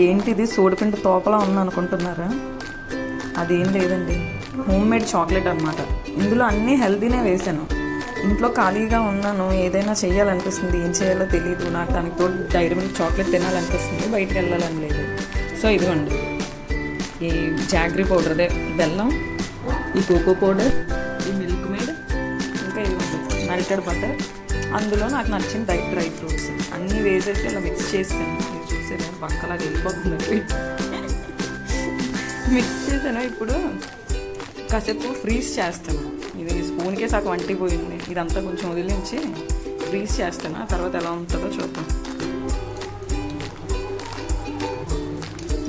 ఏంటిది సోడిపిండి తోపలా ఉంది అనుకుంటున్నారా? అదేం లేదండి, హోమ్ మేడ్ చాక్లెట్ అనమాట. ఇందులో అన్నీ హెల్తీనే వేసాను. ఇంట్లో ఖాళీగా ఉన్నాను, ఏదైనా చేయాలనిపిస్తుంది, ఏం చేయాలో తెలియదు, నాకు దానికి తోడు డైరీ మిల్క్ చాక్లెట్ తినాలనిపిస్తుంది, బయటకు వెళ్ళాలని లేదు. సో ఇదిగోండి, ఈ జాగ్రీ పౌడర్, అదే బెల్లం, ఈ కోకో పౌడర్, ఈ మిల్క్ మేడ్, ఇంకా ఇదిగోండి మెల్టెడ్ బటర్, అందులో నాకు నచ్చిన డ్రై ఫ్రూట్స్ అన్నీ వేసేసి ఇలా మిక్స్ చేసాను. మీరు చూసాను పక్కలాగా వెళ్ళిపోతుంది. మిక్స్ చేసాను. ఇప్పుడు కాసేపు ఫ్రీజ్ చేస్తాను. ఇది స్పూన్కే సగం అంటిపోయింది. ఇదంతా కొంచెం వదిలించి ఫ్రీజ్ చేస్తాను. ఆ తర్వాత ఎలా ఉంటుందో చూద్దాం.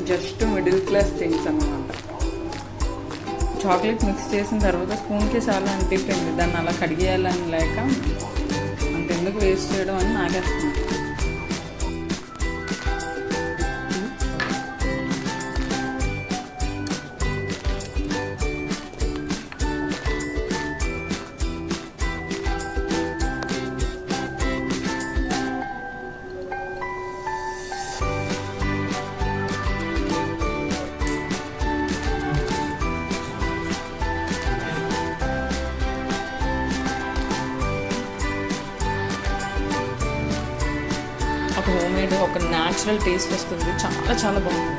జస్ట్ మిడిల్ క్లాస్ థింగ్స్ అన్నమాట. చాక్లెట్ మిక్స్ చేసిన తర్వాత స్పూన్కి చాలా అంటిపోయింది. దాన్ని అలా కడిగేయాలని లేక అంతెందుకు వేస్ట్ చేయడం అని నాకేస్తున్నాను. ఒక హోమ్ మేడ్, ఒక న్యాచురల్ టేస్ట్ వస్తుంది. చాలా చాలా బాగుంది.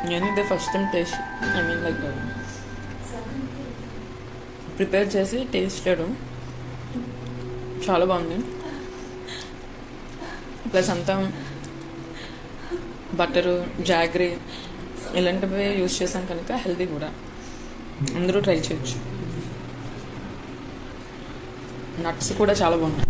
నేను ఇదే first time taste, I mean like prepare చేసి టేస్ట్ చేయడం. చాలా బాగుంది. ప్లస్ అంతా బటరు, జాగ్రీ ఇలాంటివి యూజ్ చేసాం కనుక హెల్తీ కూడా. అందరూ ట్రై చేయొచ్చు. నట్స్ కూడా చాలా బాగున్నాయి.